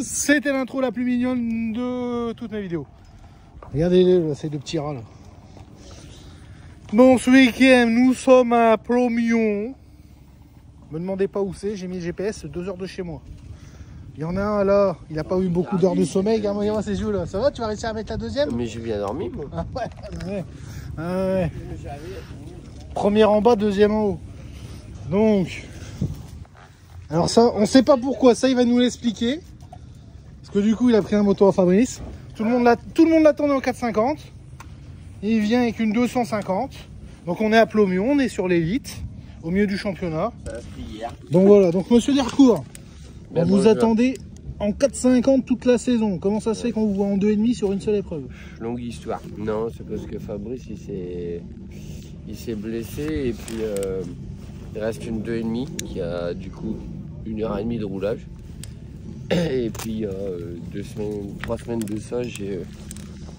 C'était l'intro la plus mignonne de toutes mes vidéos. Regardez ces deux petits rats là. Bon, ce week-end, nous sommes à Plomion. Me demandez pas où c'est, j'ai mis le GPS, 2 heures de chez moi. Il y en a un là, il n'a pas eu beaucoup d'heures de sommeil. Regarde-moi ses yeux là. Ça va, tu vas réussir à mettre la deuxième? Mais j'ai bien dormi moi. Ah ouais. Ah ouais. Première en bas, deuxième en haut. Donc, alors ça, on sait pas pourquoi, ça il va nous l'expliquer. Parce que du coup, il a pris un moto à Fabrice. Tout le monde l'attendait en 450. Et il vient avec une 250. Donc on est à Plomion, on est sur l'élite, au milieu du championnat. Donc voilà, donc monsieur Dercourt, on vous attendait en 4,50 toute la saison. Comment ça se fait qu'on vous voit en 2,5 sur une seule épreuve? Longue histoire. Non, c'est parce que Fabrice, il s'est blessé et puis il reste une 2,5 qui a du coup 1h30 de roulage. Et puis 3 semaines de ça, j'ai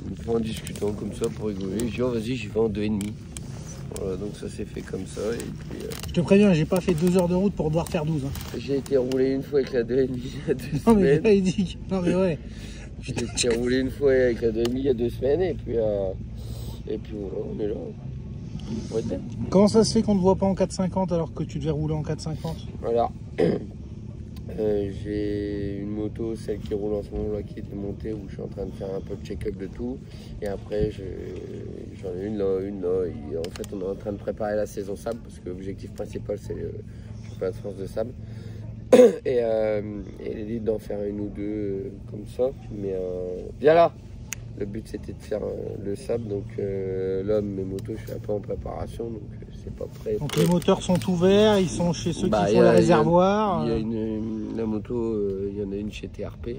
une fois en discutant comme ça pour rigoler, j'ai dit oh vas-y j'y vais en 2,5. Voilà, donc ça s'est fait comme ça. Et puis, je te préviens, j'ai pas fait 2 heures de route pour devoir faire 12. Hein. J'ai été roulé une fois avec la 2,5 il y a 2 non, semaines. Mais il dit. Non mais ouais. J'ai été roulé une fois avec la 2,5 il y a 2 semaines et puis voilà, on est là. Ouais, comment ça se fait qu'on ne te voit pas en 4,50 alors que tu devais rouler en 4,50? Voilà. J'ai une moto, celle qui roule en ce moment là, qui est démontée, où je suis en train de faire un peu de check-up de tout. Et après, j'en ai une là. Et en fait, on est en train de préparer la saison sable, parce que l'objectif principal, c'est le championnat de France de sable. Et l'idée d'en faire une ou deux comme ça. Mais viens là. Le but, c'était de faire le sable. Donc là, mes motos, je suis un peu en préparation. Donc c'est pas prêt. Donc les moteurs sont ouverts, ils sont chez ceux qui font les réservoirs. La moto, il y en a une chez TRP.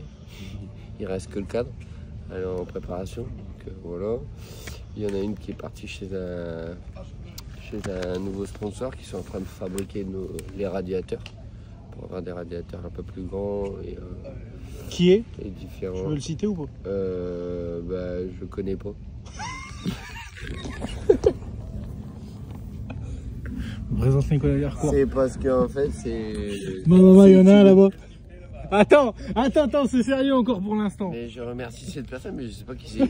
Il reste que le cadre. Elle est en préparation. Donc voilà. Il y en a une qui est partie chez un nouveau sponsor qui sont en train de fabriquer les radiateurs. Pour avoir des radiateurs un peu plus grands. Qui est et différents. Je veux le citer ou pas? Je connais pas. Je présente Nicolas Dercourt. C'est parce qu'en fait c'est... Maman, il y en a un là-bas. Attends, c'est sérieux encore pour l'instant. Mais je remercie cette personne, mais je sais pas qui c'est.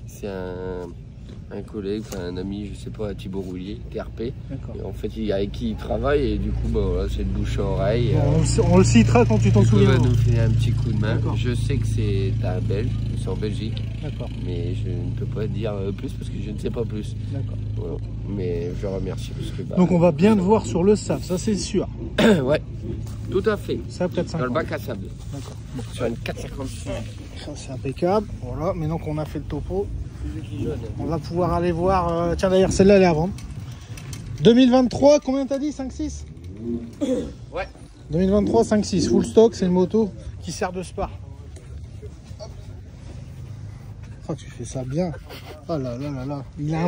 C'est un collègue, un ami, je sais pas, Thibaut Roulier, TRP. Et en fait, avec qui il travaille et du coup, voilà, c'est de bouche à oreille. On le citera quand tu t'en souviens. Il va nous filer un petit coup de main. Je sais que c'est un Belge, c'est en Belgique. D'accord. Mais je ne peux pas dire plus parce que je ne sais pas plus. D'accord. Voilà. Mais je remercie parce que... donc on va bien te voir sur le sable, ça c'est sûr. Ouais, tout à fait. Sable 450. Dans le bac à sable. D'accord. Bon, sur une 456. Ça c'est impeccable. Voilà, maintenant qu'on a fait le topo, on va pouvoir aller voir. Tiens d'ailleurs celle-là elle est à vendre. 2023, combien t'as dit? 5-6? Ouais. 2023, 5-6, full stock, c'est une moto qui sert de spar. Oh, tu fais ça bien. Oh là là là là. Il a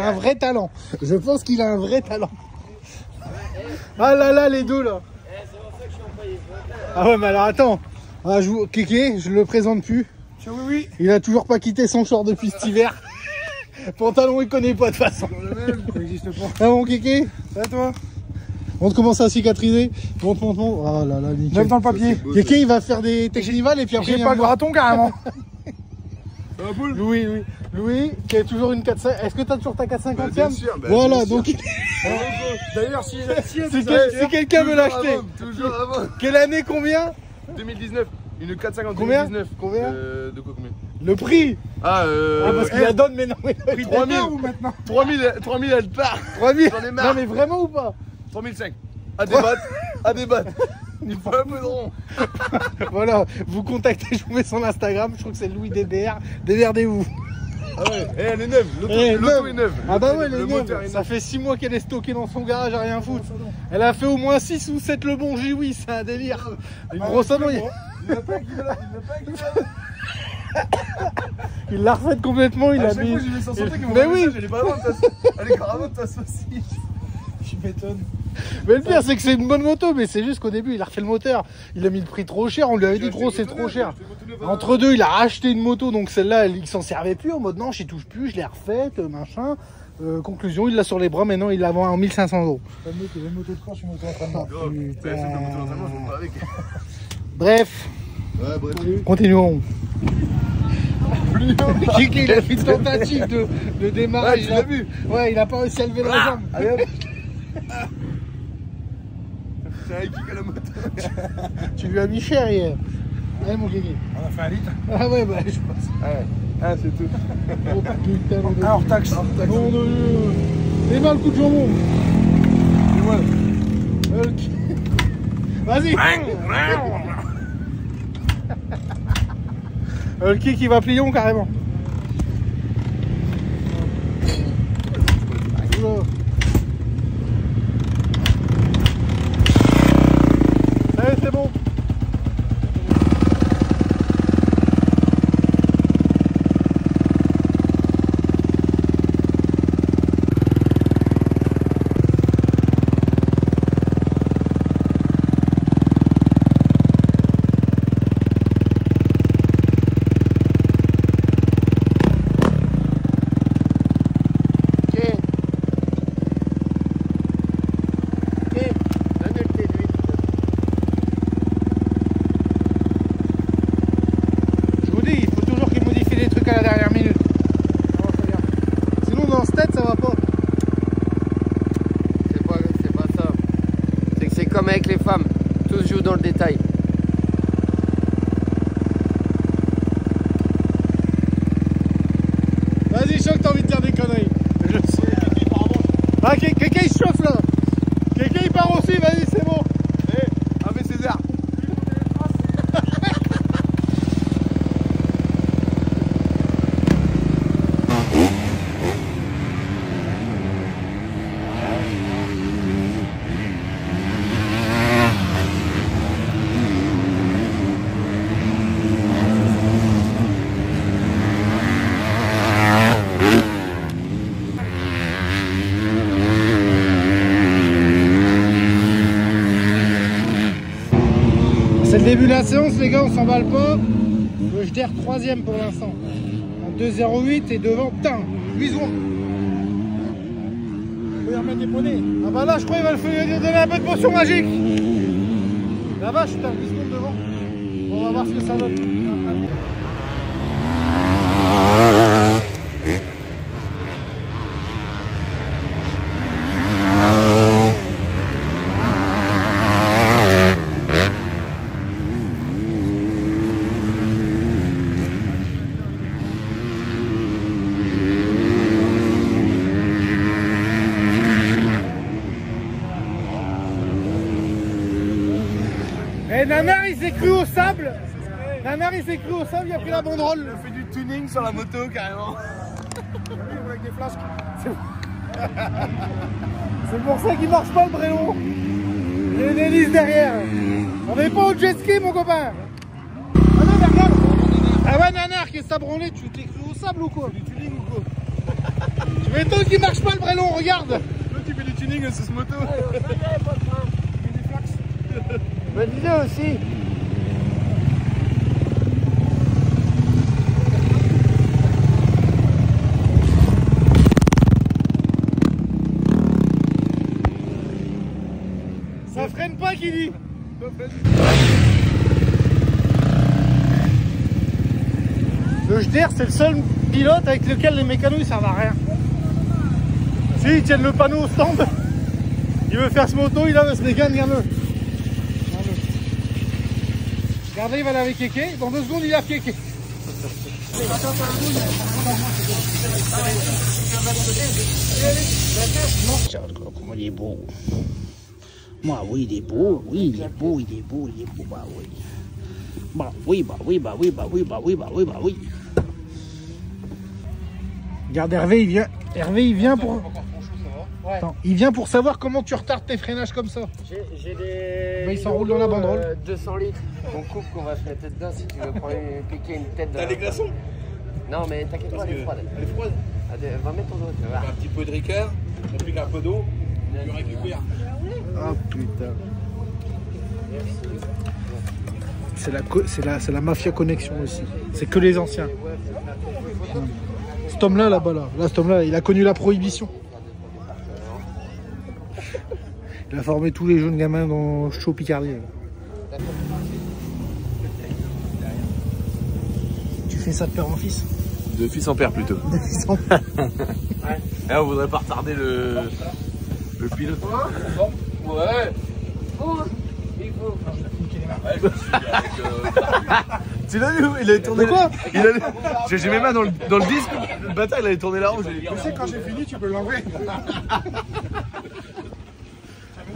un vrai talent. Je pense qu'il a un vrai talent. Ah là là, les deux là. C'est pour ça que je suis employé. Ah ouais, mais alors attends. Ah, Kéké, je le présente plus. Oui. Il a toujours pas quitté son short depuis cet hiver. Pantalon, il connaît pas de toute façon. Ça n'existe pas. Ah bon, Kéké? Ça va toi? On te commence à cicatriser. Monte. Oh là là, nickel. Même dans le papier. Kéké, il va faire des technivals et puis après. J'ai pas le graton carrément. Louis, qui a toujours une 450. Est-ce que tu as toujours ta 450? Bien sûr. Voilà, bien donc. sûr. D'ailleurs, si quelqu'un veut l'acheter. Toujours avant. Quelle année, combien? 2019. Une 450 combien 2019. Combien de quoi combien? Le prix. Parce qu'il la donne, mais non. Mais... 3000 ou maintenant 3000 elle part. 3000. J'en ai marre. Non, mais vraiment ou pas? 3005. À débattre. Il faut un peu de rond. Voilà, vous contactez, je vous mets son Instagram, je trouve que c'est Louis DBR, démerdez-vous. Ah ouais, elle est neuve, l'auto est neuve. Ah bah ouais, elle est le moteur neuve. est Ça fait 6 mois qu'elle est stockée dans son garage à rien foutre. Elle a fait au moins 6 ou 7 le bon oui, c'est un délire. Une grosse annonce. Il l'a refaite complètement, il a mis... Mais oui, je l'ai pas avant, elle est carrément de ta saucisse. Je m'étonne. Mais le pire c'est que c'est une bonne moto, mais c'est juste qu'au début il a refait le moteur. Il a mis le prix trop cher, on lui avait dit gros c'est trop cher. Entre deux il a racheté une moto, donc celle-là il s'en servait plus en mode non j'y touche plus, je l'ai refaite, machin. Conclusion, il l'a sur les bras, maintenant il la vend en 1500 €. J'ai une moto de course, je suis moto d'entraînement. Bref, Ouais, bref. continuons. Kiki, il a fait une tentative de démarrage. Ouais, tu l'as vu. Ouais, il a pas réussi à lever la jambe. Allez hop. C'est un kick à la moto. Tu lui as mis cher hier. Ouais, mon Kiki. On a fait un litre. Ah ouais, bah je pense. Ouais, c'est tout. Oh putain, mon Un hors taxe. Bon, et mal le coup de jambon. Vas-y. Le kick il va plier carrément. Oula. Allez, c'est bon. Comme avec les femmes, tout se joue dans le détail. Vas-y, Choc, t'as envie de dire des conneries. Je le sais. Ah, quelqu'un il se chauffe là. Quelqu'un il part aussi, vas-y, c'est bon. Avec César. C'est le début de la séance, les gars, on s'emballe pas. Le JDR 3ème pour l'instant. En 2,08 et devant, putain, 8 secondes. Faut y remettre des poneys. Ah bah là, je crois qu'il va lui donner un peu de potion magique. La vache, putain, 8 secondes devant. On va voir ce que ça donne. Et Nanar il s'est cru au sable. Nanar il s'est cru au sable, il a pris la banderole. Il a fait du tuning sur la moto carrément. Avec des flasques. C'est pour ça qu'il marche pas le brélo. Il y a une hélice derrière. On n'est pas au jet ski mon copain. Ah non mais regarde. Ah ouais Nanar, qu'est-ce que t'as branlé? Tu t'es cru au sable ou quoi? Du tuning ou quoi? Tu m'étonnes qu'il marche pas le brélo, regarde. Toi tu fais du tuning sur ce moto. Bonne idée aussi. Ça freine pas qui dit. Le JDR c'est le seul pilote avec lequel les mécanos ils servent à rien. Si ils tiennent le panneau au stand, il veut faire ce moto, il a ce mécan, regarde-le. Regardez, il va laver Kéké, dans 2 secondes il lave Kéké. Comment il est beau. Moi oui il est beau, oui il est beau, il est beau, il est beau, bah oui. Bah oui, bah oui, bah oui, bah oui, bah oui, bah oui, bah oui. Regarde Hervé il vient pour... Ouais. Attends, il vient pour savoir comment tu retardes tes freinages comme ça. J'ai des. Bah, il s'enroule dans la banderole. 200 litres. On coupe qu'on va se mettre dedans si tu veux prendre piquer une tête. T'as des glaçons? Non, mais t'inquiète pas, elle est froide. Elle est froide. Va mettre ton doigt, tu vas voir. Un petit peu de Ricard, on pique un peu d'eau, on récupère. Ah putain. C'est la mafia connexion aussi. C'est que les anciens. cet homme-là, là-bas, là, cet homme-là, il a connu la prohibition. Il a formé tous les jeunes gamins dans Chaud Picardie. Là. Tu fais ça de père en fils? De fils en père plutôt. De fils en père. Et on voudrait pas retarder le pilote. Ouais. Tu l'as vu? Il a tourné. Quoi? J'ai mes mains dans le disque. Le bâtard, il avait tourné la roue. Tu sais, quand j'ai fini, tu peux l'enlever.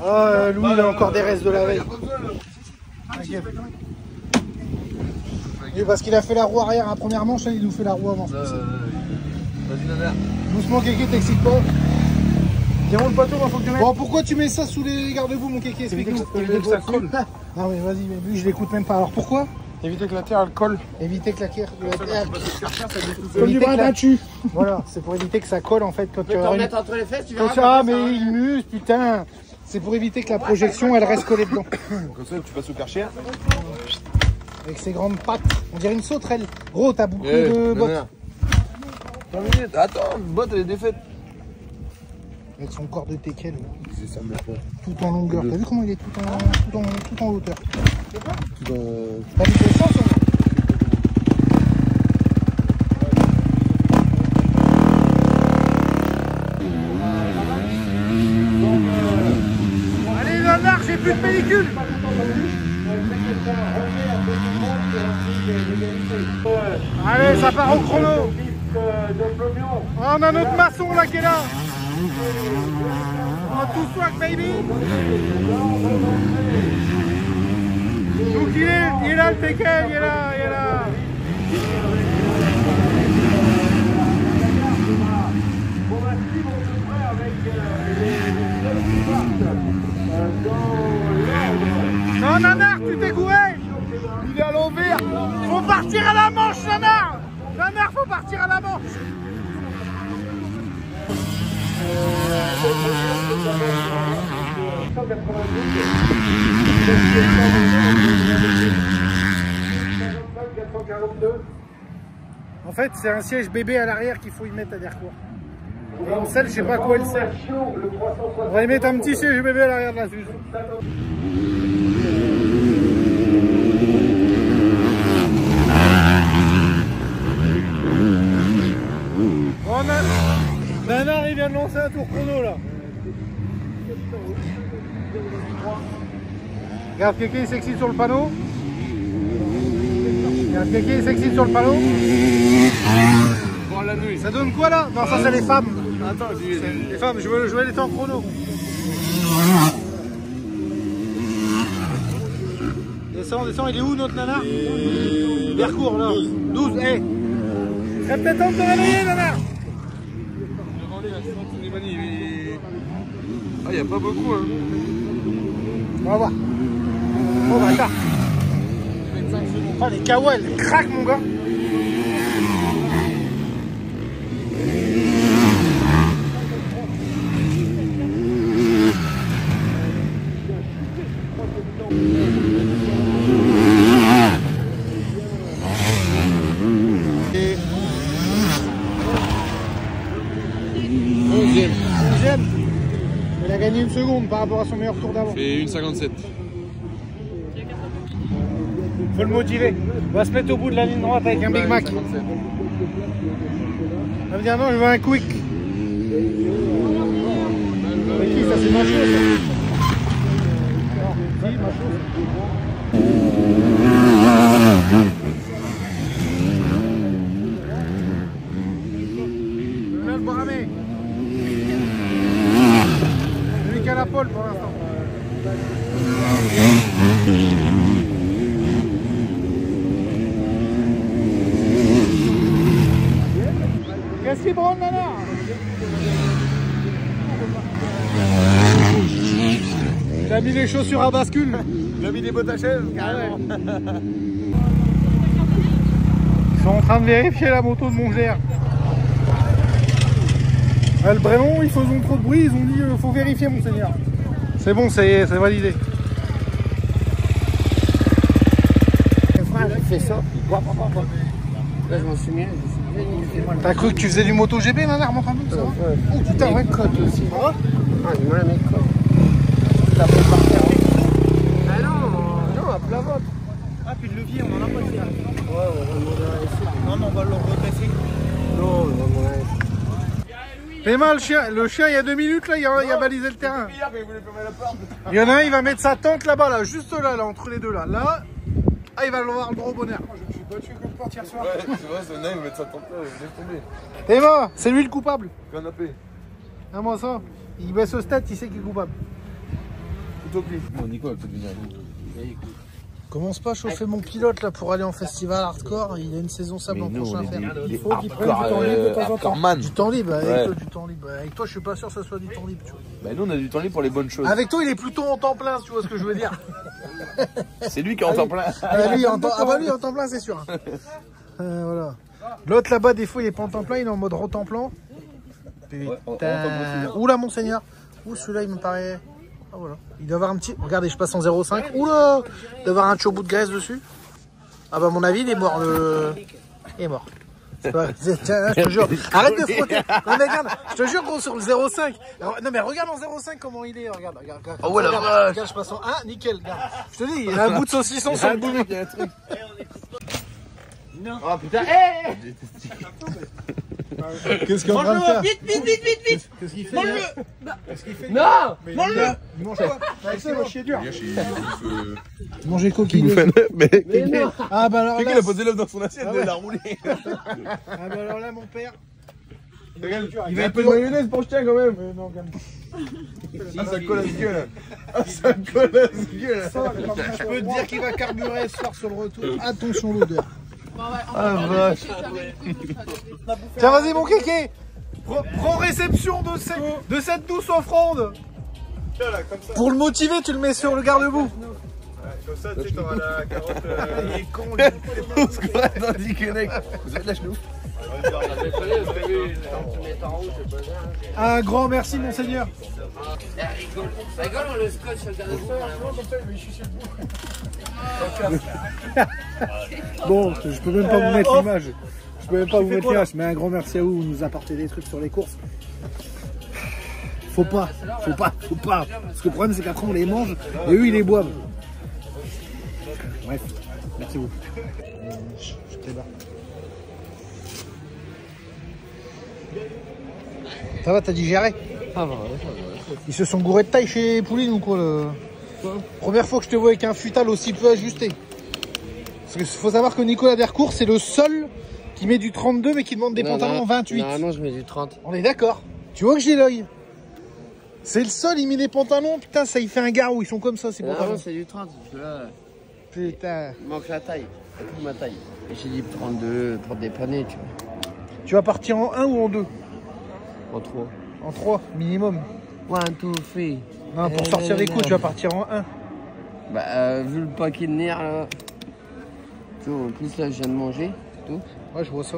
Ah, Louis, il a encore des restes de la veille. Et parce qu'il a fait la roue arrière à la première manche, là, il nous fait la roue avant. Vas-y, Nana. Doucement, Kéké, t'excites pas. Tiens, le bateau, il faut que tu mettes. Bon, pourquoi tu mets ça sous les garde-boue, mon Kéké? Explique-nous. Éviter que ça colle. Ah oui, vas-y, mais lui, je l'écoute même pas. Alors pourquoi? Éviter que la terre elle colle. Éviter que la terre. Comme du brin battu. Voilà, c'est pour éviter que ça colle en fait quand tu vas mettre entre les fesses, tu verras. Ah, mais il muse, putain. C'est pour éviter que la projection elle reste collée dedans. Comme ça, tu passes au Karcher. Avec ses grandes pattes. On dirait une sauterelle. Gros, t'as beaucoup de bottes. Attends, une botte elle est défaite. Avec son corps de teckel. C'est ça, me fait. Tout en longueur. T'as vu comment il est tout en hauteur? Tout dans. T'as vu le sens? Allez, Léonard, j'ai plus de pellicule. Allez, ça part au chrono. On a notre maçon là qui est là. On a tout swag, baby. Donc il est là le teckel, il est là. Non, Nanar, tu t'es gouré. Il est à l'envers. Faut partir à la manche, Nanar. Nanar, faut partir à la manche. En fait, c'est un siège bébé à l'arrière qu'il faut y mettre à Dercourt. Et en selle, je sais pas à quoi elle sert. On va y mettre un petit siège bébé à l'arrière de la Suze. Oh, Nanar, il vient de lancer un tour chrono là. Regarde, Kéké, il s'excite sur le panneau. Regarde, Kéké, il s'excite sur le panneau. Bon, la nuit. Ça donne quoi là? Non, ça c'est les femmes. Attends, Les femmes, je veux les temps chrono. Descends, il est où notre Nanar? Dercourt là. 12, hé. Il serait peut-être temps de te réveiller, Nanar. Ah, y a pas beaucoup, hein. On va voir. Oh, bâtard. Oh, les kawas, elles craquent, mon gars. Deuxième. Il a gagné une seconde par rapport à son meilleur tour d'avant. Fait 1,57. Faut le motiver. On va se mettre au bout de la ligne droite avec un Big Mac. On va dire non, je veux un quick. Avec qui ça, c'est ma chose. Si, ma chose. Le Bramé. Celui qui a la pole pour l'instant. Qu'est-ce qu'il branle, Nanar? Il a mis les chaussures à bascule. Il a mis des bottes à chaise, carrément. Ils sont en train de vérifier la moto de Montgers. Le Brémont, ils faisaient trop de bruit, ils ont dit faut vérifier, monseigneur. C'est bon, ça y est, c'est validé. Il fait ça, puis là je m'en suis mis, T'as cru que tu faisais du MotoGP, ma mère, mon famille, ça va? Oh putain, ouais, cote aussi. Ça va? Ah, dis-moi la mec, quoi. T'as pas partir. Ah non, à plat ventre. Ah, puis le levier, on en a pas ici. Ouais, on va demander à essayer. Non, on va le redresser. Non, on va demander à essayer. Fais mal, le chien, il y a 2 minutes, là, il a balisé le terrain. Il y en a un, il va mettre sa tente là-bas, là, juste là, entre les deux, là. Là, ah, il va avoir le gros bonheur. Je me suis battu comme porte hier soir. Ouais, c'est vrai, ce nain, il va mettre sa tente là, laisse tomber. Théma, c'est lui le coupable. Canapé. Ah, moi, ça, il baisse au stade, il sait qu'il est coupable. Plutôt que lui. Bon, Nico, elle peut venir. Commence pas à chauffer mon pilote là pour aller en festival hardcore, il a une saison sable en prochain à faire. Il faut qu'il prenne du temps libre de temps en temps. Du temps libre, avec toi du temps libre. Avec toi je suis pas sûr que ça soit du temps libre, tu vois. Bah nous on a du temps libre pour les bonnes choses. Avec toi il est plutôt en temps plein, tu vois ce que je veux dire. C'est lui qui est en temps plein. Lui en temps plein c'est sûr. Voilà. L'autre là-bas des fois il est pas en temps plein, il est en mode retemplant. Putain. Oula monseigneur. Ouh celui-là il me paraît... Ah voilà. Il doit avoir un petit... Regardez je passe en 0,5. Oula. Il doit avoir un petit bout de graisse dessus. Ah bah à mon avis il est mort le... Il est mort. C'est pas... Je te jure. Arrête de frotter. Non mais regarde, je te jure gros sur le 0,5. Non mais regarde en 0,5 comment il est. Regarde. Oh ouais la vache. Regarde je passe en 1, nickel. Regarde. Je te dis, il y a un bout de saucisson sur le bout. Il y a un truc. Non. Oh putain, hé. Qu'est-ce qu'il est en train de faire? Vite Qu'est-ce qu'il fait? Mange-le. Qu'est-ce qu'il fait? Non. Mange-le. Il mange quoi? Avec ça, il va chier dur. Manger coquille. Mais non. Ah bah alors quelqu'un là... a posé l'œuf dans son assiette, il l'a roulé. Ah bah alors là mon père... Il va un peu de mayonnaise pour chien quand même. Non, calme. Ah ça colle à ce gueule là. Ah ça colle à ce gueule là. Je peux te dire qu'il va carburer ce soir sur le retour. Attention l'odeur. Ah vache. Tiens vas-y mon kéké. Prends réception de cette douce offrande. Pour le motiver tu le mets sur le garde-boue. Comme ça tu sais t'auras la carotte. Il est con On se croit dans le Dickeneck. Vous êtes lâche nous. Un grand merci monseigneur. Rigole, le scotch sur le garde-feu. Bon, je peux même pas vous mettre l'image. Je peux même pas vous mettre l'image, mais un grand merci à vous, vous nous apportez des trucs sur les courses. Faut pas. Parce que le problème c'est qu'après on les mange et eux ils les boivent. Bref, merci à vous. Je prépare. Ça va, t'as digéré? Ça va. Ils se sont gourés de taille chez Pouline ou quoi Première fois que je te vois avec un futal aussi peu ajusté. Parce qu'il faut savoir que Nicolas Dercourt, c'est le seul qui met du 32 mais qui demande des pantalons 28. Non, je mets du 30. On est d'accord. Tu vois que j'ai l'œil. C'est le seul, il met des pantalons, putain, ça il fait un garou, ils sont comme ça, ces pantalons. Non, c'est du 30, parce que là, Putain. il manque la taille, toute ma taille. Et j'ai dit 32 pour dépanner, tu vois. Tu vas partir en 1 ou en 2? En 3. En 3, minimum. 1, 2, 3. Non, pour sortir des coups, tu vas partir en 1. Bah, vu le paquet de nerfs là. Tu vois, en plus là, je viens de manger, tout. Ouais, je vois ça.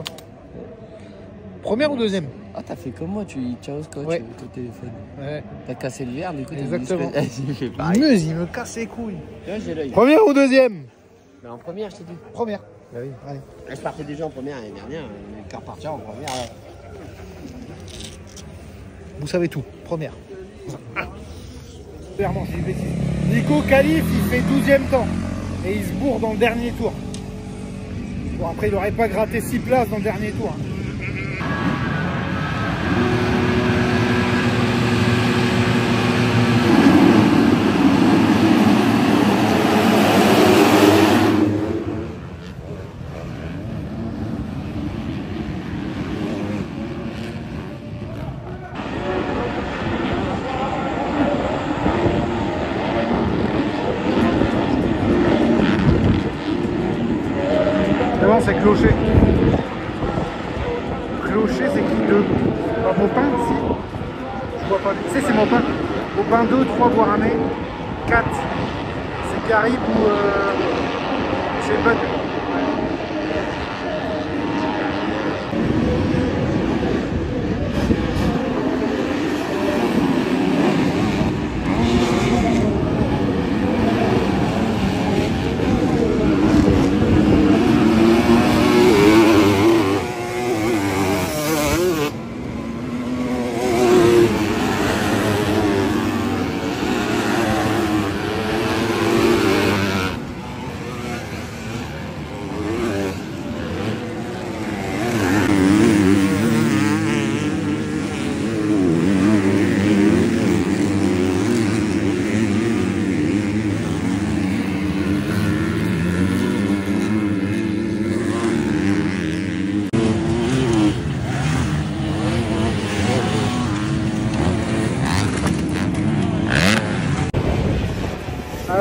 Première ou deuxième? Ah, t'as fait comme moi, tu tiens au scotch Ouais. ton téléphone. Ouais. T'as cassé le verre, du coup, t'as Exactement. j'ai fait pareil. Il me casse les couilles. Tu vois, j'ai l'œil. Première ou deuxième? Mais en première, je t'ai dit. Première. Bah oui. Allez. Je partais déjà en première l'année dernière, le quart partir en première. Vous savez tout. Première. Clairement, j'ai dit bêtise. Nico qualif, il fait 12e temps. Et il se bourre dans le dernier tour. Bon, après, il n'aurait pas gratté 6 places dans le dernier tour. C'est clocher. Clocher, c'est qui 2? Mon pain, si. Je vois pas. Si, c'est mon pain. Au pain 2, 3, Boiramé. 4. C'est Carib ou c'est Bud.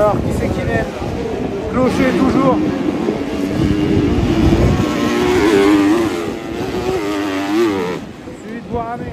Alors, qui c'est qui mène? Clocher toujours. Suivi de Boiramé.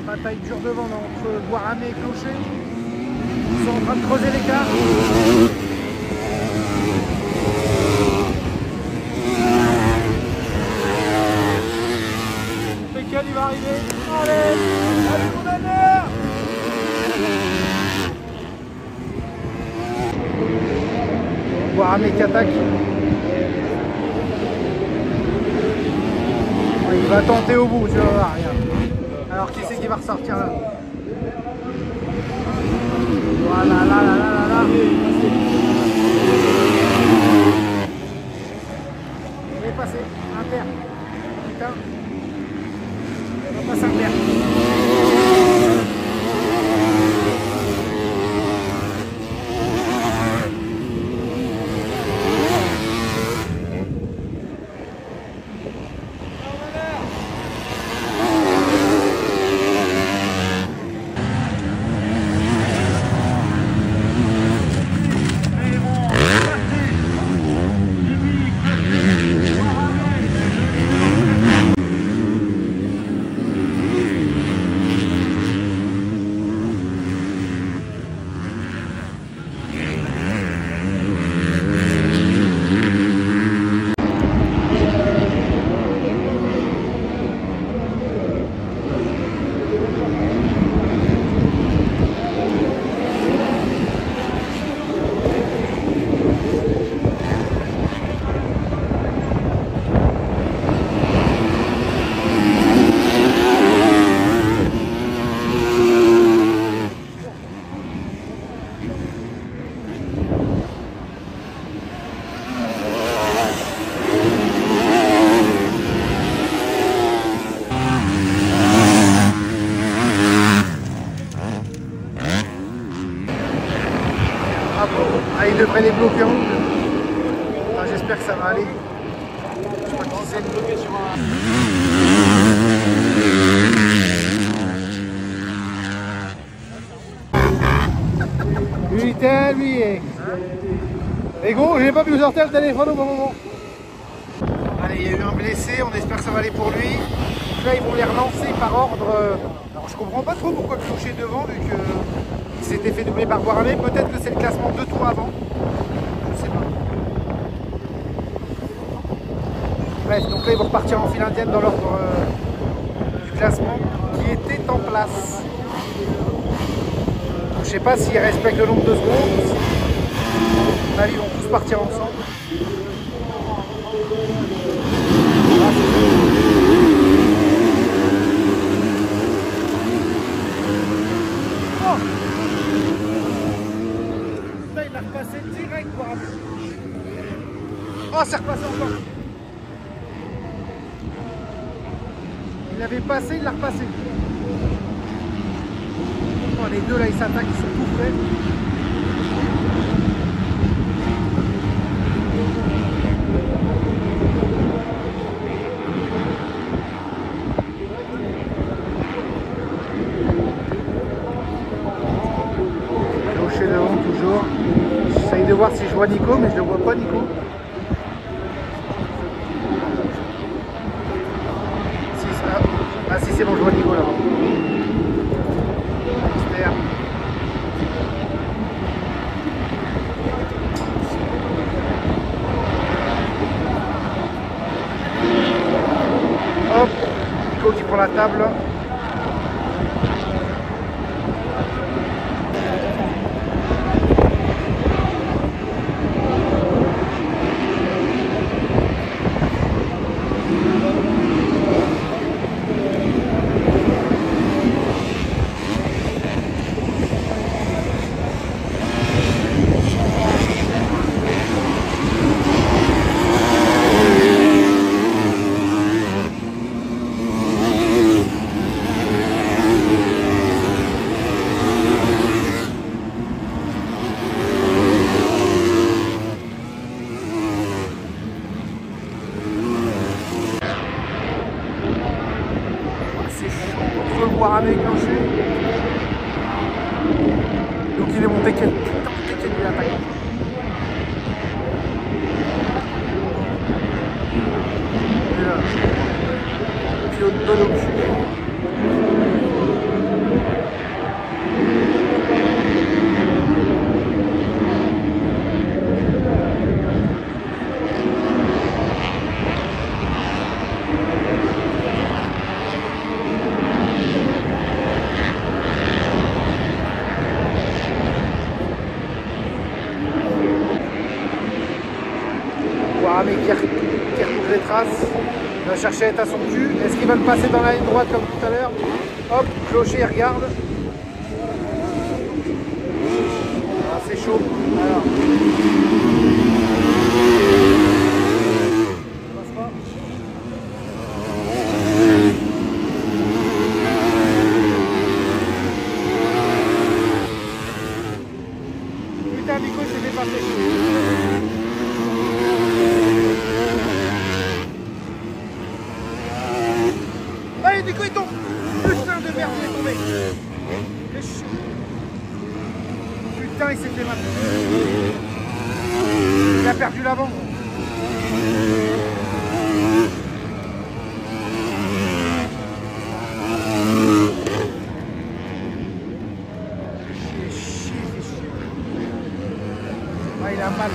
Bataille dure devant entre Boiramé et Clocher. Ils sont en train de creuser l'écart. Lequel il va arriver? Allez! Allez mon honneur! Boiramé qui attaque. Il va tenter au bout, tu vas voir, regarde. Alors qui c'est qui va ressortir là? Voilà, là, là, là, là, là. Il est passé, Inter. Putain. On passe Inter. Ah, il devrait les bloquer en rouge. Enfin, j'espère que ça va aller. Je crois qu'il s'est bloqué sur un... Putain, lui. Et gros, j'ai pas pu sortir le téléphone au bon moment. Allez, il y a eu un blessé, on espère que ça va aller pour lui. Donc là, ils vont les relancer par ordre. Alors, je comprends pas trop pourquoi Clocher devant, vu que il s'était fait doubler par Boiramé. Peut-être que c'est le classement 2 tours avant. Je sais pas. Bref, donc là, ils vont repartir en file indienne dans l'ordre du classement qui était en place. Donc, je sais pas s'ils respectent le nombre de secondes. À mon avis, ils vont tous partir ensemble. Il a repassé direct pour un... Oh, c'est repassé encore. Il avait passé, il l'a repassé. Oh, les deux là, ils s'attaquent, ils sont tout frais. Clocher devant toujours. J'essaye de voir si je vois Nico, mais je ne vois pas Nico. Si, ah si, c'est bon, je vois Nico là-bas. Mystère. Hop, Nico qui prend la table. Boiramé clocher. Donc il est monté quel putain de quel attaque. Et là, pilote de l'eau. Boiramé qui retrouve les traces, il va chercher à être à son cul. Est-ce qu'il va le passer dans la ligne droite comme tout à l'heure? Hop, clocher, regarde. Ah, c'est chaud. Alors. Ça passe pas. Putain, Nico, je l'ai dépassé. Allez, Nico, il tombe. Putain de merde, il est tombé. Fais chier. Putain, il s'est fait mal. Il a perdu l'avant. Fais chier, fais chier. Ah, il a mal.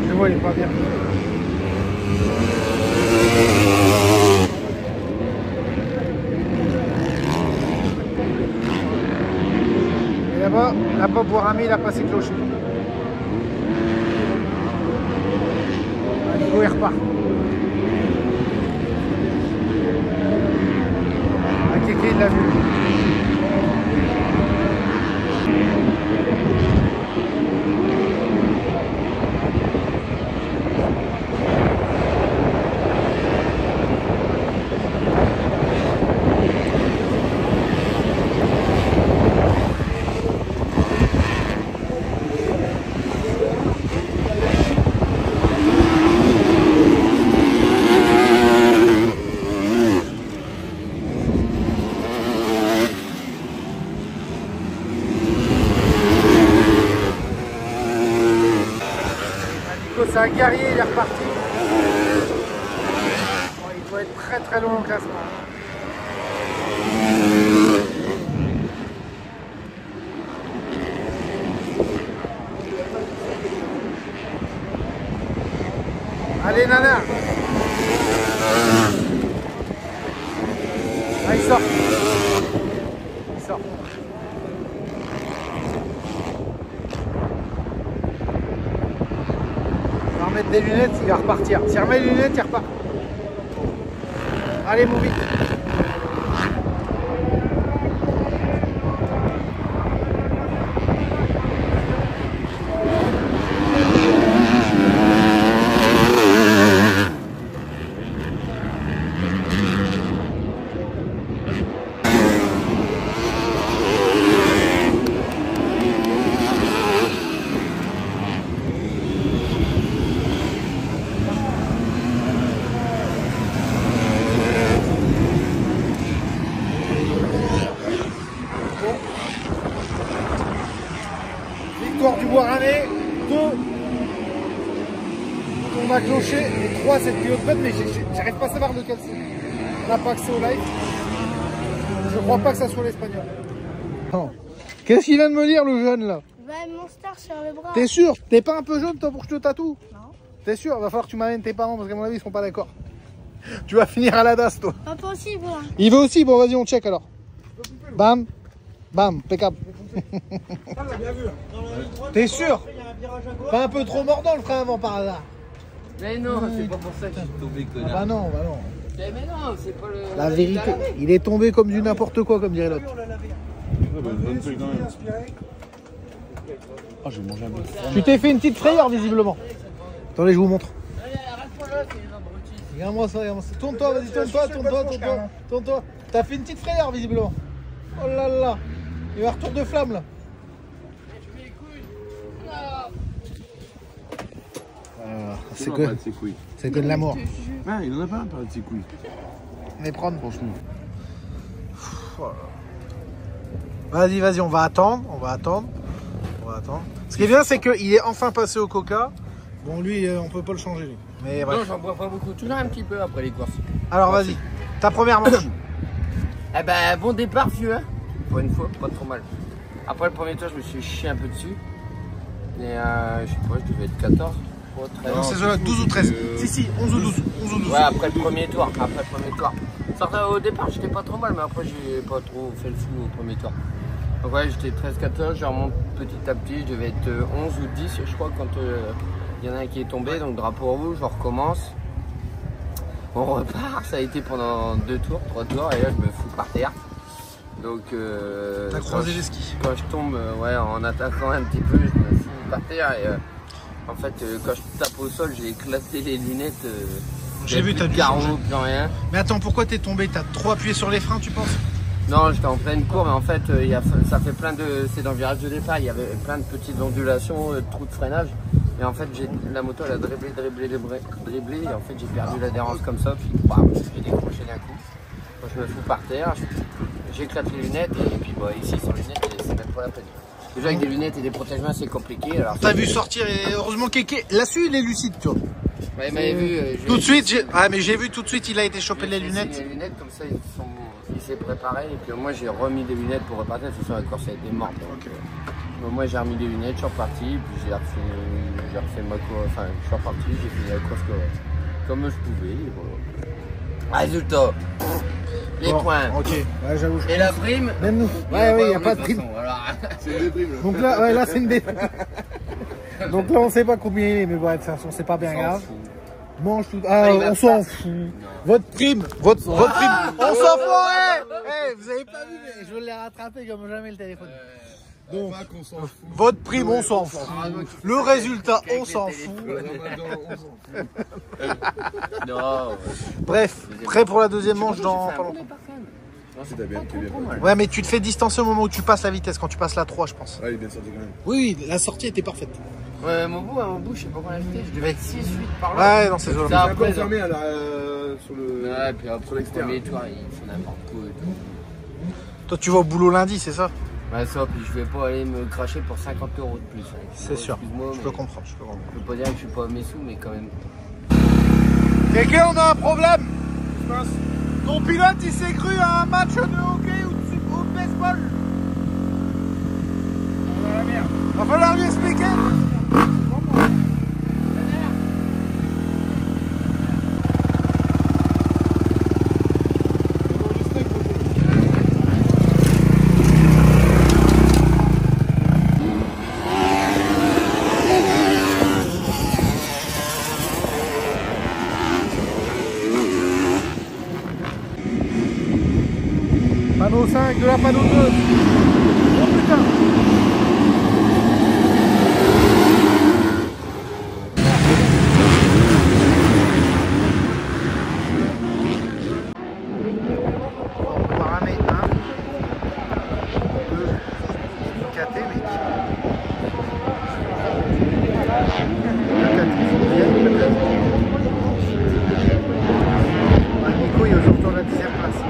Je vois, il est pas bien. Et là-bas, Boiramé, il a passé clocher. Nico, il repart. Ah, Kéké, il l'a vu. C'est un guerrier, il est reparti. Bon, il doit être très très loin au classement. Allez, Nana. Ah, il sort. Il sort. Mettre des lunettes, il va repartir. S'il remet les lunettes, il repart. Allez, mon vite. Du Boiramé, 2 on a cloché, et 3 c'est le pilote bête, mais j'arrive pas à savoir lequel c'est. On n'a pas accès au live. Je crois pas que ça soit l'espagnol. Qu'est-ce qu'il vient de me dire le jeune là? Bah, mon star sur le bras. T'es sûr? T'es pas un peu jaune toi pour que je te tatoue? Non. T'es sûr? Va falloir que tu m'amènes tes parents parce qu'à mon avis ils seront pas d'accord. Tu vas finir à la DAS toi. Pas possible. Hein. Il veut aussi, bon vas-y on check alors. Bam, bam, impeccable. T'es sûr? Pas un peu trop mordant le frein avant par hasard? Mais non, c'est pas pour ça que je suis tombé, connard. Bah non, bah non. Mais non, c'est pas le... La vérité, il est tombé comme du n'importe quoi, comme dirait l'autre. Ah, j'ai mangé un peu. Tu t'es fait une petite frayeur visiblement. Attendez, je vous montre. Regarde-moi ça, regarde-moi ça. Tourne-toi, vas-y, tourne-toi. T'as fait une petite frayeur visiblement. Oh là là. Il y a un retour de flamme là. C'est que pas de ses couilles. c'est que de l'amour. Ouais, il en a pas un par de ses couilles. On les prendre. Franchement. Vas-y, on va attendre. Ce qui est bien, c'est qu'il est enfin passé au coca. Bon, lui, on peut pas le changer, lui. Mais bref. Non, j'en bois pas beaucoup, toujours un petit peu après les courses. Alors, vas-y. Ta première manche. Eh ben, bon départ, vieux, hein. Pour une fois, pas trop mal. Après le premier tour, je me suis chié un peu dessus. Et je sais pas, je devais être 14. Oh, 13. Non, c'est cela, 12 ou 13. Si, 11 ou 12. Ouais, après le premier tour. Au départ, j'étais pas trop mal, mais après, j'ai pas trop fait le fou au premier tour. Donc, ouais, j'étais 13-14, je remonte petit à petit. Je devais être 11 ou 10, je crois, quand il y en a un qui est tombé. Donc, drapeau rouge, je recommence. On repart, ça a été pendant 2 tours, 3 tours, et là, je me fous par terre. Donc, t'as croisé les skis. Quand je tombe, ouais, en attaquant un petit peu, je me fous par terre. Et en fait, quand je tape au sol, j'ai éclaté les lunettes. J'ai vu, t'as plus dû de carreaux, changer. plus rien. Mais attends, pourquoi t'es tombé? T'as trop appuyé sur les freins, tu penses? Non, j'étais en pleine courbe, mais en fait, ça fait plein de. C'est dans le virage de départ, il y avait plein de petites ondulations, de trous de freinage. Et en fait, la moto, elle a dribblé. Et en fait, j'ai perdu l'adhérence comme ça. Puis, bam, j'ai décroché d'un coup. Quand je me fous par terre, j'éclate les lunettes. Et puis, bah, ici, sans lunettes, c'est même pas la peine. Déjà, avec des lunettes et des protègements, c'est compliqué. T'as vu sortir et heureusement Kéké. Là-dessus, il est lucide, tu vois. Ouais, il m'avait vu. Tout de suite, mais j'ai vu tout de suite, il a été chopé les lunettes. Les lunettes, comme ça, il s'est préparé. Et puis, moi, j'ai remis des lunettes pour repartir. C'est sûr, la course a été morte. Donc, moi, j'ai remis des lunettes, je suis reparti. Puis, j'ai refait ma course. Enfin, je suis reparti, j'ai fini la course comme je pouvais. Et voilà. Résultat. Les points. Ok, ouais, j'avoue. Et la prime. Même nous. Ouais, il n'y a pas de prime. C'est une déprime là. Donc là, là c'est une déprime. Donc là, on sait pas combien il est, mais bon, de toute façon, c'est pas bien grave. Mange tout. Ah, on s'en fout. Votre prime, votre prime. On s'en fout, vous avez pas vu, mais je l'ai rattrapé comme jamais le téléphone. Donc, votre prime, on s'en fout. Le résultat, on s'en fout. Non. Bref, prêt pour la deuxième manche dans pas longtemps. C'était bien, t'es bien. Ouais, mais tu te fais distancer au moment où tu passes la vitesse, quand tu passes la 3, je pense. Ouais, il est bien sorti quand même. Oui, la sortie était parfaite. Ouais, mon bout, je sais pas combien j'étais. Je devais être 6-8 par là. Ouais, non, c'est Ça, C'est un peu après, enfermé à sur le. Ouais, puis après, sur le l'extérieur. premier tour, il fait n'importe quoi et tout. Toi, tu vas au boulot lundi, c'est ça? Ouais, ça, puis je vais pas aller me cracher pour 50 € de plus. C'est sûr. Excuse-moi, Je mais peux comprendre, je peux comprendre. je peux pas dire que je suis pas à mes sous, mais quand même. Kéké, on a un problème. Ton pilote, il s'est cru à un match de hockey ou de baseball. Va falloir lui expliquer. Panneau 5 de la panneau 2. Oh putain. On va ramener 1, 2, 4 mais Nico, il est aujourd'hui dans la 10e place.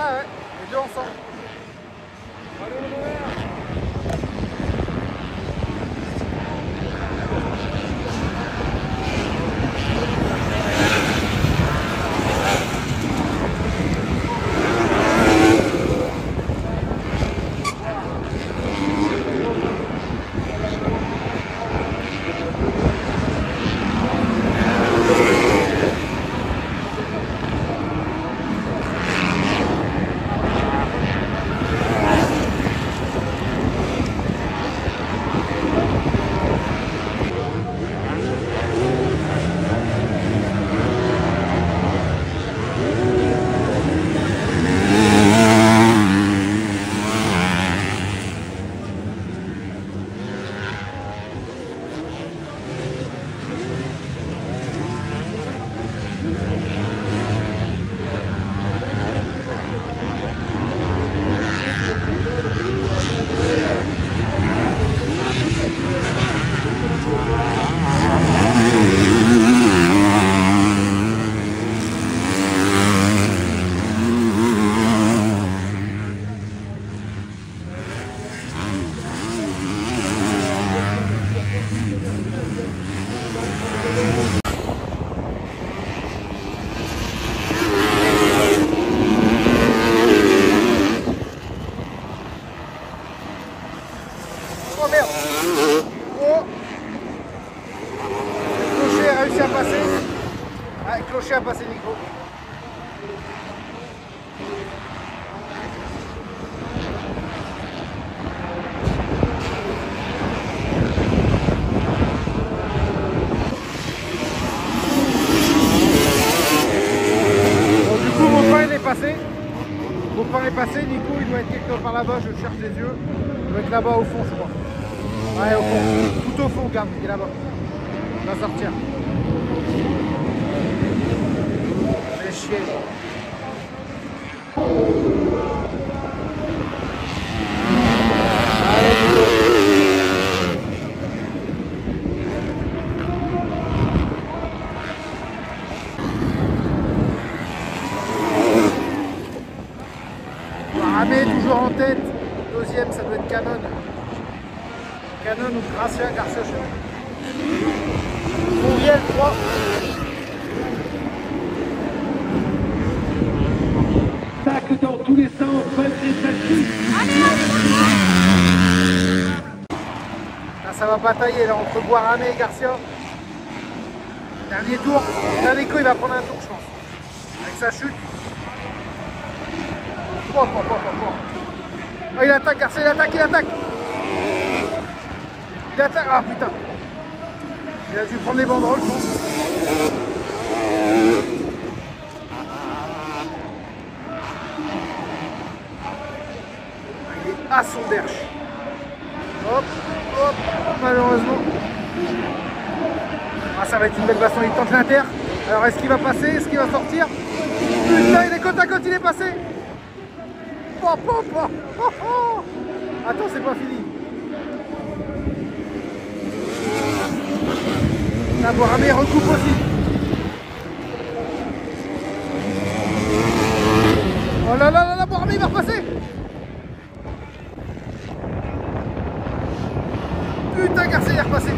Ah ouais, les deux ensemble. Oh merde! Oh! Le clocher a réussi à passer. Ah, le clocher a passé, Nico. Bon, du coup, mon pain il est passé. Mon pain est passé, Nico il doit être quelque part par là-bas, je cherche les yeux. Il doit être là-bas au fond, je crois. Ouais, au fond. Tout au fond, regarde, il est là-bas. Il va sortir. Fais chier. Allez, Nico. Ramé toujours en tête. Deuxième, ça doit être Canon. Canon ou Garcia, Garcia, je sais pas. Fouriel 3. Tac dans tous les sens, bonne tentative. Là, ça va batailler là, entre Guaramé et Garcia. Dernier tour. Dernier coup, il va prendre un tour, je pense. Avec sa chute. Oh, il attaque, Garcia, il attaque. Il attaque. Ah putain. Il a dû prendre les banderoles, je pense. Il est à son berge. Hop, malheureusement. Ah, ça va être une belle baston, il tente l'inter. Alors est-ce qu'il va passer? Est-ce qu'il va sortir? Putain, il est côte à côte, il est passé. Attends, c'est pas fini. La Guaramé recoupe aussi. Oh là là là, la Guaramé il va repasser. Putain, Garcia il est repassé.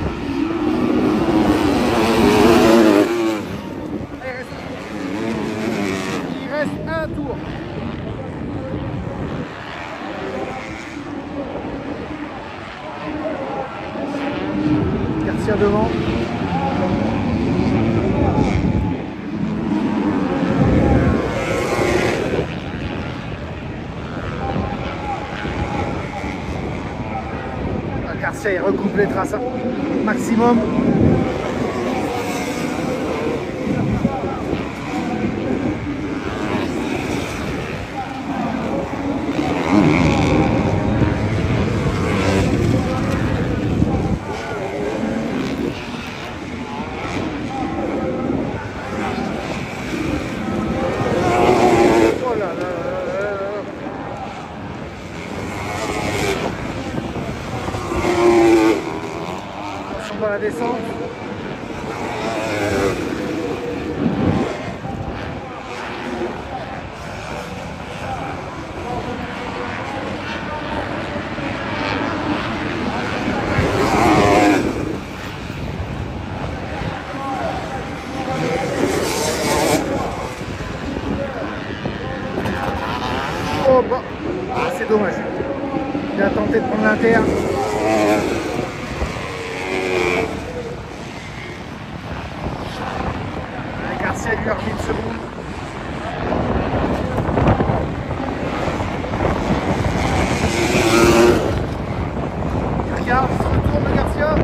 Il reste un tour. Garcia devant. Garcia il recoupe les traces maximum. Oh là là. Dans la descente. Oh, bah. Ah, c'est dommage. Il a tenté de prendre l'inter. Garcia lui a remis une seconde. Regarde, il se retourne le Garcia.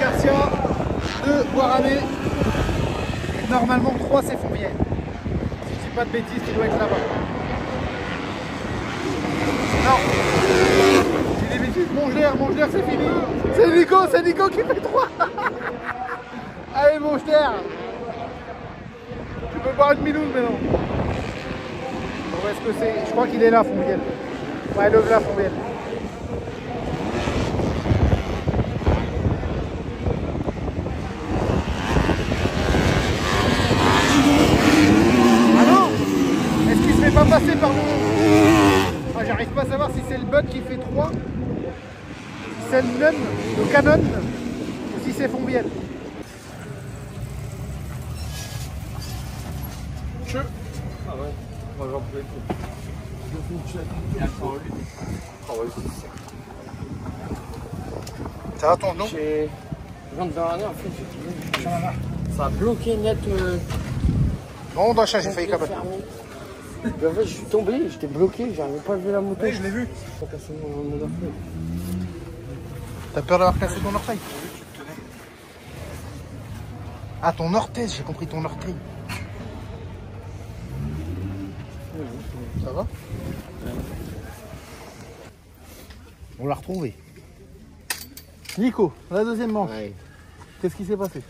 Garcia, 2 Guarané, et normalement 3 c'est Fourvière. Si je dis pas de bêtises, il doit être là-bas. Non, j'ai des bêtises, Monge-l'air c'est fini. C'est Nico qui fait 3. Allez Monge-l'air, tu peux boire une minoune maintenant. Où est-ce que c'est? Je crois qu'il est là Fourvière. Ouais, le là Fourvière. Pas passer par le... Ah, j'arrive pas à savoir si c'est le bug qui fait 3, si c'est le nun, le canon, ou si c'est Fourvière. Ah ouais, moi j'en pouvais plus. Ça va ton nom? Je rentre dans l'année en fait. Ça a bloqué net. Bon, d'achat, j'ai failli capoter. En fait, je suis tombé, j'étais bloqué, j'arrivais pas à lever la moto. Oui, je l'ai vu. J'ai cassé mon orteil. T'as peur d'avoir cassé ton orteil? Ah, ton orthèse, j'ai compris ton orteil. Ça va? On l'a retrouvé. Nico, la deuxième manche. Ouais. Qu'est-ce qui s'est passé?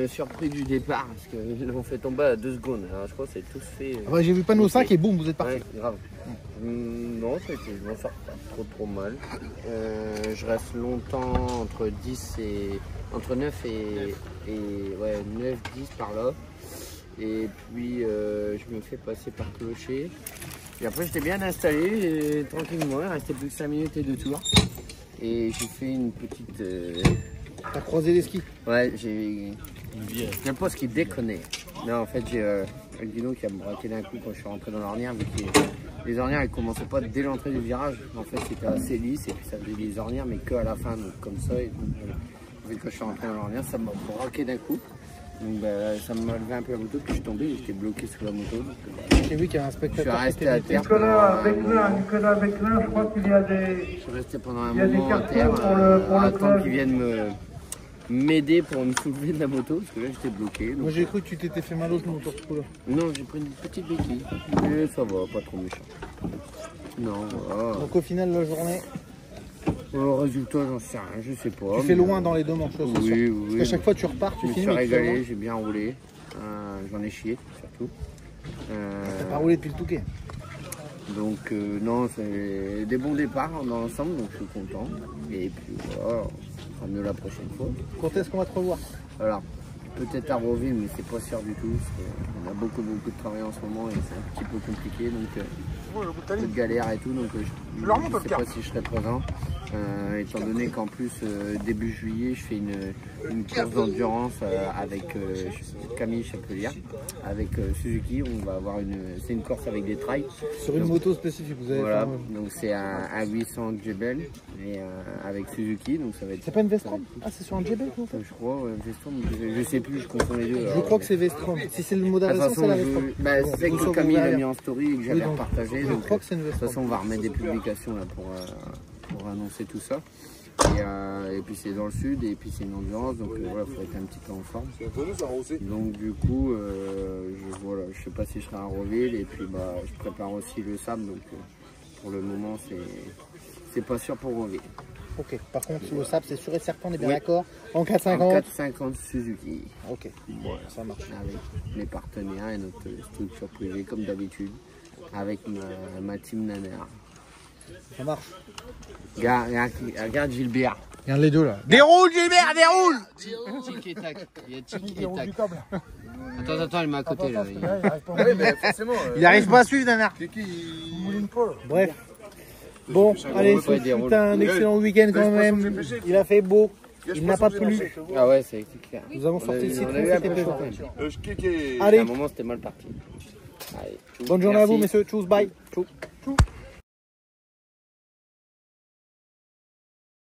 Surpris du départ, parce qu'ils l'ont fait tomber à 2 secondes. Alors, je crois que c'est tous fait. Ah bah, j'ai vu panneau 5 et boum, vous êtes parti. Ouais, grave. Non, je m'en sors pas trop mal. Je reste longtemps entre 10 et. Entre 9 et ouais, 9, 10 par là. Et puis je me fais passer par clocher. Et après j'étais bien installé, et tranquillement, il restait plus que 5 minutes et 2 tours. Et j'ai fait une petite. T'as croisé les skis? Ouais, j'ai le poste qui déconnait. Non, en fait, j'ai un guidon qui a me braqué d'un coup quand je suis rentré dans l'ornière, vu que les ornières elles commençaient pas dès l'entrée du virage. En fait, c'était assez lisse et puis ça faisait des ornières, mais que à la fin, donc comme ça. Et donc, vu que je suis rentré dans l'ornière, ça m'a braqué d'un coup. Donc ça m'a levé un peu la moto, puis je suis tombé, j'étais bloqué sous la moto. J'ai vu qu'il y a un spectateur. Je suis resté à terre. Nicolas Beclin, je crois qu'il y a des... Je suis resté pendant un moment à terre, à attendre qu'ils viennent m'aider pour me soulever de la moto, parce que là j'étais bloqué. Donc... Moi j'ai cru que tu t'étais fait mal au genou, là. Non, j'ai pris une petite béquille, mais ça va, pas trop méchant. Non, voilà. Donc au final la journée, Le résultat, j'en sais rien, je sais pas. tu fais loin dans les deux manches, c'est sûr. Oui, Parce qu'à chaque fois tu repars, tu Je me finis. suis mais tu fais régalé, loin. j'ai bien roulé. J'en ai chié, surtout. T'as pas roulé depuis le Touquet. Donc non, c'est des bons départs dans l'ensemble, donc je suis content. Et puis voilà, on fera mieux la prochaine fois. Quand est-ce qu'on va te revoir? Alors, peut-être à Roville, mais c'est pas sûr du tout. On a beaucoup de travail en ce moment et c'est un petit peu compliqué, donc un peu de galère et tout. Donc je ne sais pas si je serai présent. Étant donné qu'en plus début juillet je fais une course d'endurance avec Camille Chapelière, avec Suzuki. On va avoir c'est une course avec des trails Sur une moto spécifique, vous avez voilà, fait donc c'est un 800 Jebel et avec Suzuki, donc ça va être. C'est pas une Vestrom? Ah, c'est sur un Jebel qu'on fait? Je crois, Vestrom, je sais plus, je confonds les deux. Je crois que c'est Vestrom. Si c'est le modèle de toute façon, c'est la Vestrom. c'est que Camille l'a mis en story et que j'avais Oui, donc, partagé. je Donc, crois que c'est une de toute Vestrom. façon, on va remettre des publications là pour annoncer tout ça. Et puis c'est dans le sud et puis c'est une endurance, donc voilà, il faut être un petit peu en forme. Donc du coup, je sais pas si je serai à Roville et puis je prépare aussi le sable, donc pour le moment c'est pas sûr pour Roville. Ok, par contre le sable c'est sûr et certain, on est bien Oui. d'accord. En En 450. 450 Suzuki. Ok, bon, ça marche. Avec mes partenaires et notre structure privée comme d'habitude, avec ma team Naner. Ça marche. Regarde Gilbert. Regarde les deux là. Déroule Gilbert, déroule. Tic et tac. Il y a tic et Déroule tac. du câble. Attends, il m'a à côté là. Oui, mais forcément. Il arrive pas à suivre Nanar. Kiki, Bref. Bon, allez, ce fut un excellent week-end quand même. Il a fait beau. Il n'a pas plu. Ah ouais, c'est clair. Nous avons sorti le citron, On a eu un c'était peu plaisant. chaud. À Allez, un moment, c'était mal parti. Allez, bonne journée à vous, merci. messieurs. Tchuss, bye. Tchou.